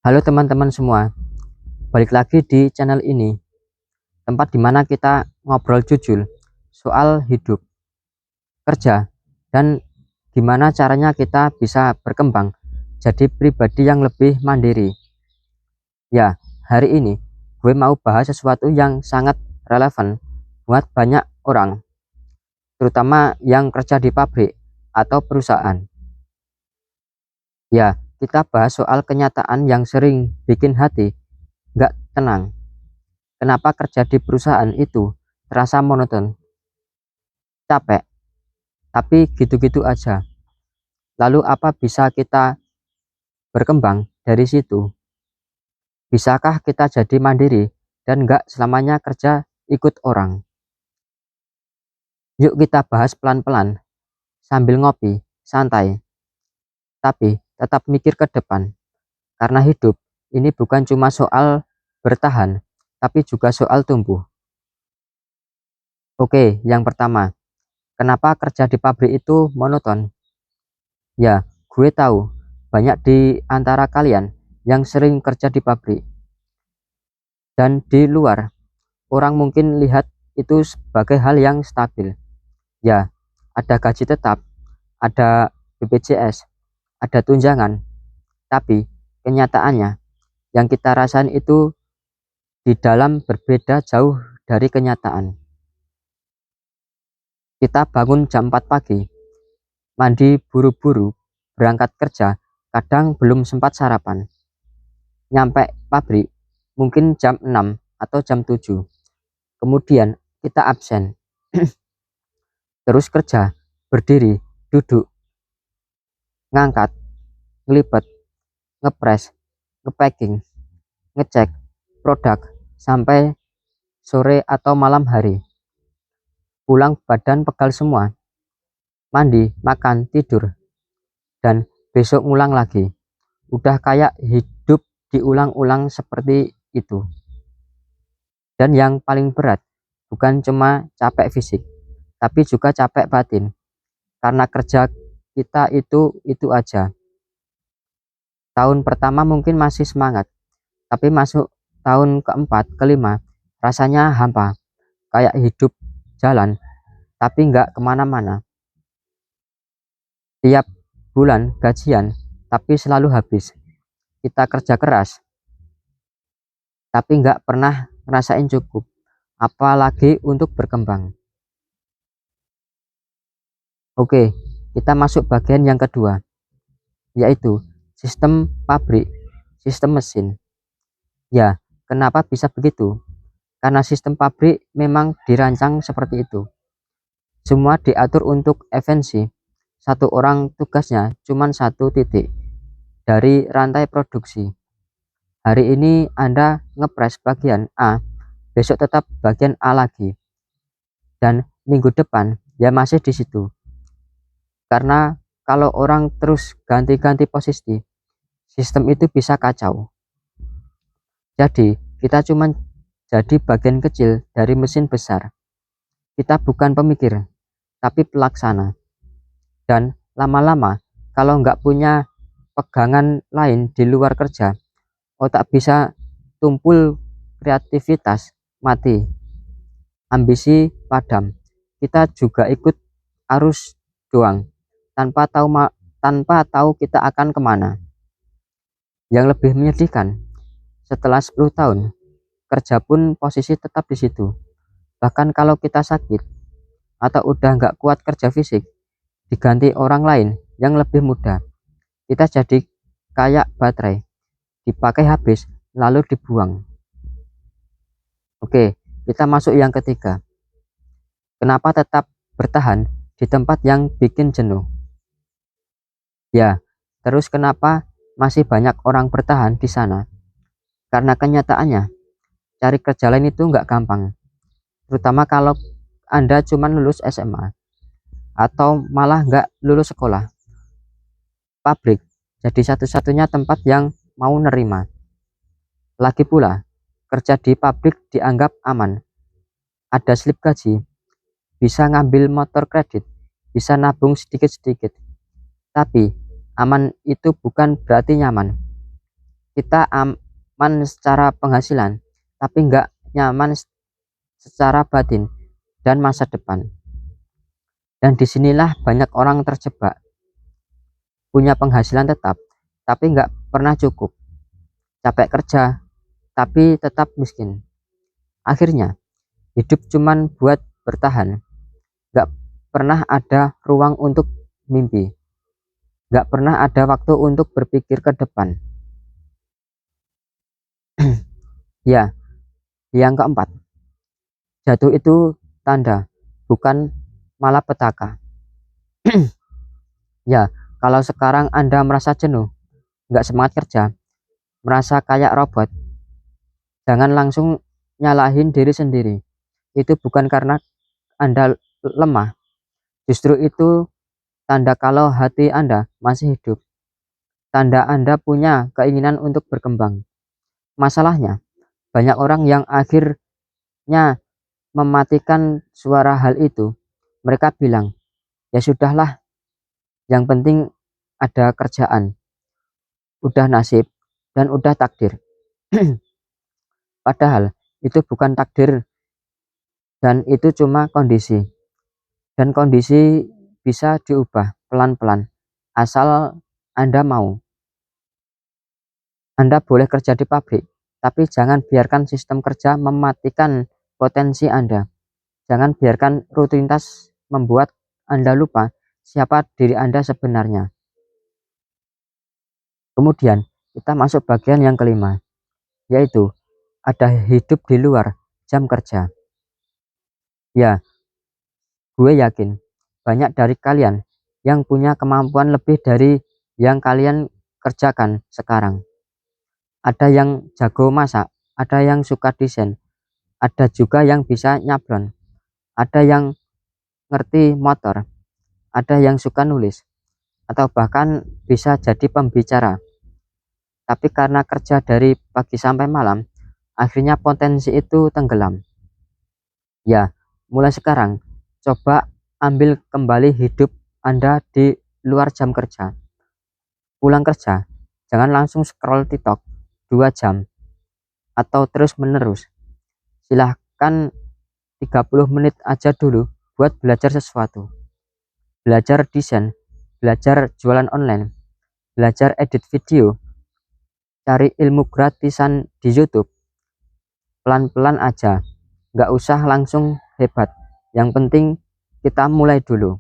Halo teman-teman semua, balik lagi di channel ini, tempat dimana kita ngobrol jujur soal hidup, kerja, dan gimana caranya kita bisa berkembang jadi pribadi yang lebih mandiri. Ya, hari ini gue mau bahas sesuatu yang sangat relevan buat banyak orang, terutama yang kerja di pabrik atau perusahaan. Ya, kita bahas soal kenyataan yang sering bikin hati nggak tenang. Kenapa kerja di perusahaan itu terasa monoton, capek, tapi gitu-gitu aja. Lalu apa bisa kita berkembang dari situ? Bisakah kita jadi mandiri dan nggak selamanya kerja ikut orang? Yuk kita bahas pelan-pelan sambil ngopi, santai, tapi tetap mikir ke depan. Karena hidup ini bukan cuma soal bertahan, tapi juga soal tumbuh. Oke, yang pertama, kenapa kerja di pabrik itu monoton? Ya, gue tahu banyak di antara kalian yang sering kerja di pabrik dan di luar orang mungkin lihat itu sebagai hal yang stabil. Ya, ada gaji tetap, ada BPJS, ada tunjangan, tapi kenyataannya yang kita rasain itu di dalam berbeda jauh dari kenyataan. Kita bangun jam 4 pagi, mandi buru-buru, berangkat kerja, kadang belum sempat sarapan. Nyampe pabrik mungkin jam 6 atau jam 7. Kemudian kita absen. Terus kerja, berdiri, duduk, ngangkat, ngelipet, ngepres, ngepacking, ngecek produk sampai sore atau malam hari. Pulang badan pegal semua, mandi, makan, tidur, dan besok ngulang lagi. Udah kayak hidup diulang-ulang seperti itu. Dan yang paling berat bukan cuma capek fisik, tapi juga capek batin. Karena kerja kita itu aja. Tahun pertama mungkin masih semangat, tapi masuk tahun keempat, kelima, rasanya hampa, kayak hidup jalan, tapi nggak kemana-mana. Tiap bulan gajian, tapi selalu habis. Kita kerja keras, tapi nggak pernah ngerasain cukup, apalagi untuk berkembang. Oke, kita masuk bagian yang kedua, yaitu sistem pabrik, sistem mesin. Ya, kenapa bisa begitu? Karena sistem pabrik memang dirancang seperti itu. Semua diatur untuk efisiensi. Satu orang tugasnya cuma satu titik dari rantai produksi. Hari ini Anda ngepres bagian A, besok tetap bagian A lagi. Dan minggu depan ya masih di situ. Karena kalau orang terus ganti-ganti posisi, sistem itu bisa kacau. Jadi, kita cuma jadi bagian kecil dari mesin besar. Kita bukan pemikir, tapi pelaksana. Dan lama-lama, kalau nggak punya pegangan lain di luar kerja, otak bisa tumpul, kreativitas mati, ambisi padam. Kita juga ikut arus doang, tanpa tahu kita akan kemana. Yang lebih menyedihkan, setelah 10 tahun, kerja pun posisi tetap di situ. Bahkan kalau kita sakit atau udah nggak kuat kerja fisik, diganti orang lain yang lebih muda. Kita jadi kayak baterai, dipakai habis lalu dibuang. Oke, kita masuk yang ketiga. Kenapa tetap bertahan di tempat yang bikin jenuh? Ya, terus kenapa masih banyak orang bertahan di sana? Karena kenyataannya cari kerja lain itu nggak gampang, terutama kalau Anda cuma lulus SMA atau malah nggak lulus sekolah. Pabrik jadi satu-satunya tempat yang mau nerima. Lagi pula, kerja di pabrik dianggap aman. Ada slip gaji, bisa ngambil motor kredit, bisa nabung sedikit-sedikit. Tapi aman itu bukan berarti nyaman. Kita aman secara penghasilan, tapi nggak nyaman secara batin dan masa depan. Dan disinilah banyak orang terjebak, punya penghasilan tetap, tapi nggak pernah cukup, capek kerja, tapi tetap miskin. Akhirnya, hidup cuman buat bertahan, nggak pernah ada ruang untuk mimpi, nggak pernah ada waktu untuk berpikir ke depan. Ya, yang keempat, jatuh itu tanda, bukan malapetaka. Ya, kalau sekarang Anda merasa jenuh, nggak semangat kerja, merasa kayak robot, jangan langsung nyalahin diri sendiri. Itu bukan karena Anda lemah, justru itu tanda kalau hati Anda masih hidup, tanda Anda punya keinginan untuk berkembang. Masalahnya, banyak orang yang akhirnya mematikan suara hal itu. Mereka bilang, ya sudahlah, yang penting ada kerjaan, udah nasib, dan udah takdir. Padahal itu bukan takdir, dan itu cuma kondisi. Dan kondisi bisa diubah pelan-pelan, asal Anda mau. Anda boleh kerja di pabrik, tapi jangan biarkan sistem kerja mematikan potensi Anda. Jangan biarkan rutinitas membuat Anda lupa siapa diri Anda sebenarnya. Kemudian kita masuk bagian yang kelima, yaitu ada hidup di luar jam kerja. Ya, gue yakin banyak dari kalian yang punya kemampuan lebih dari yang kalian kerjakan sekarang. Ada yang jago masak, ada yang suka desain, ada juga yang bisa nyablon, ada yang ngerti motor, ada yang suka nulis, atau bahkan bisa jadi pembicara. Tapi karena kerja dari pagi sampai malam, akhirnya potensi itu tenggelam. Ya, mulai sekarang, coba ambil kembali hidup Anda di luar jam kerja. Pulang kerja, jangan langsung scroll TikTok 2 jam atau terus menerus. Silahkan 30 menit aja dulu buat belajar sesuatu. Belajar desain, belajar jualan online, belajar edit video, cari ilmu gratisan di YouTube. Pelan-pelan aja, nggak usah langsung hebat. Yang penting kita mulai dulu.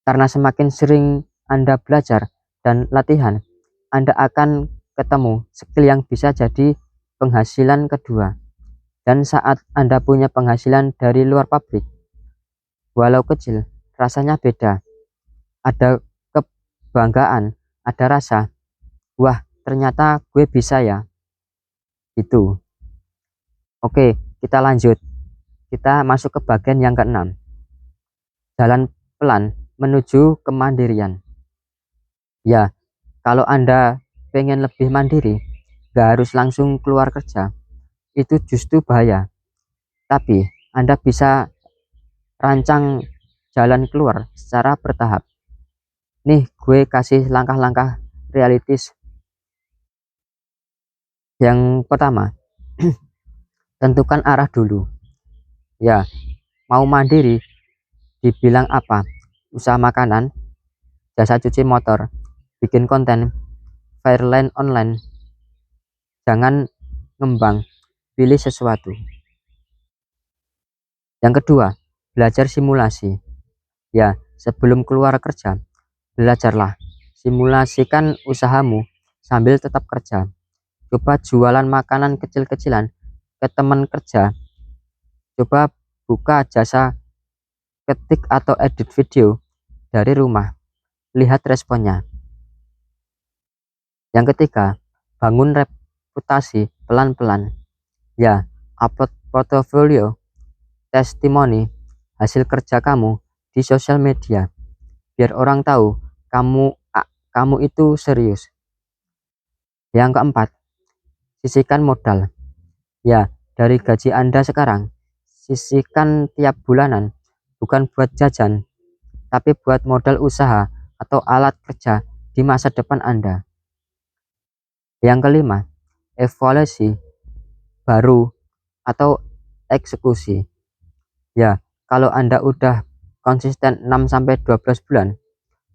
Karena semakin sering Anda belajar dan latihan, Anda akan ketemu skill yang bisa jadi penghasilan kedua. Dan saat Anda punya penghasilan dari luar pabrik, walau kecil, rasanya beda. Ada kebanggaan, ada rasa, wah ternyata gue bisa ya. Itu. Oke, kita lanjut. Kita masuk ke bagian yang keenam. Jalan pelan menuju kemandirian. Ya, kalau Anda pengen lebih mandiri, gak harus langsung keluar kerja. Itu justru bahaya. Tapi Anda bisa rancang jalan keluar secara bertahap. Nih, gue kasih langkah-langkah realistis. Yang pertama, tentukan arah dulu. Ya, mau mandiri dibilang apa? Usaha makanan, jasa cuci motor, bikin konten, Fireline online. Jangan ngembang, pilih sesuatu. Yang kedua, belajar simulasi. Ya, sebelum keluar kerja, belajarlah. Simulasikan usahamu sambil tetap kerja. Coba jualan makanan kecil-kecilan ke teman kerja. Coba buka jasa ketik atau edit video dari rumah. Lihat responnya. Yang ketiga, bangun reputasi pelan-pelan. Ya, upload portofolio, testimoni, hasil kerja kamu di sosial media. Biar orang tahu kamu itu serius. Yang keempat, sisihkan modal. Ya, dari gaji Anda sekarang, sisihkan tiap bulanan, bukan buat jajan, tapi buat modal usaha atau alat kerja di masa depan Anda. Yang kelima, evaluasi baru atau eksekusi. Ya, kalau Anda udah konsisten 6-12 bulan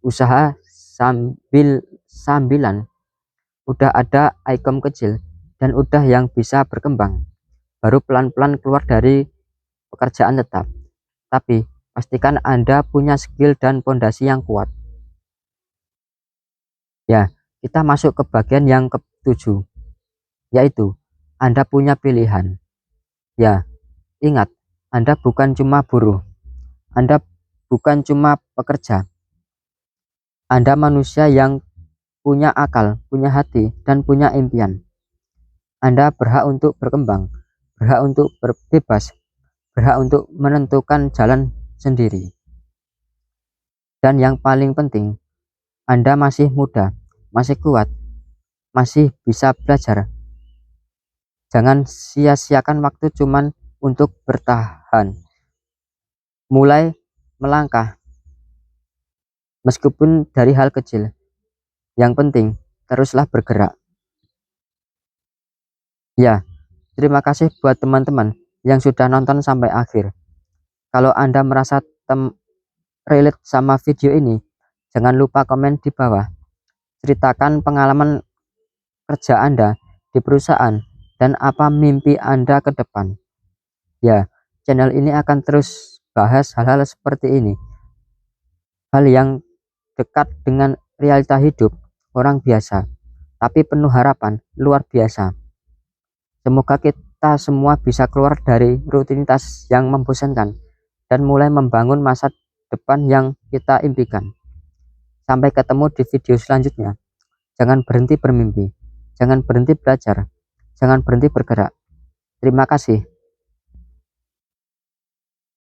usaha sambilan, udah ada income kecil dan udah yang bisa berkembang, baru pelan-pelan keluar dari pekerjaan tetap. Tapi pastikan Anda punya skill dan fondasi yang kuat. Ya, kita masuk ke bagian yang ketujuh, yaitu Anda punya pilihan. Ya, ingat, Anda bukan cuma buruh, Anda bukan cuma pekerja, Anda manusia yang punya akal, punya hati, dan punya impian. Anda berhak untuk berkembang, berhak untuk berbebas, berhak untuk menentukan jalan sendiri. Dan yang paling penting, Anda masih muda, masih kuat, masih bisa belajar. Jangan sia-siakan waktu cuman untuk bertahan. Mulai melangkah, meskipun dari hal kecil. Yang penting, teruslah bergerak. Ya, terima kasih buat teman-teman yang sudah nonton sampai akhir. Kalau Anda merasa relate sama video ini, jangan lupa komen di bawah. Ceritakan pengalaman kerja Anda di perusahaan dan apa mimpi Anda ke depan. Ya, channel ini akan terus bahas hal-hal seperti ini. Hal yang dekat dengan realita hidup orang biasa, tapi penuh harapan luar biasa. Semoga kita semua bisa keluar dari rutinitas yang membosankan dan mulai membangun masa depan yang kita impikan. Sampai ketemu di video selanjutnya. Jangan berhenti bermimpi, jangan berhenti belajar, jangan berhenti bergerak. Terima kasih.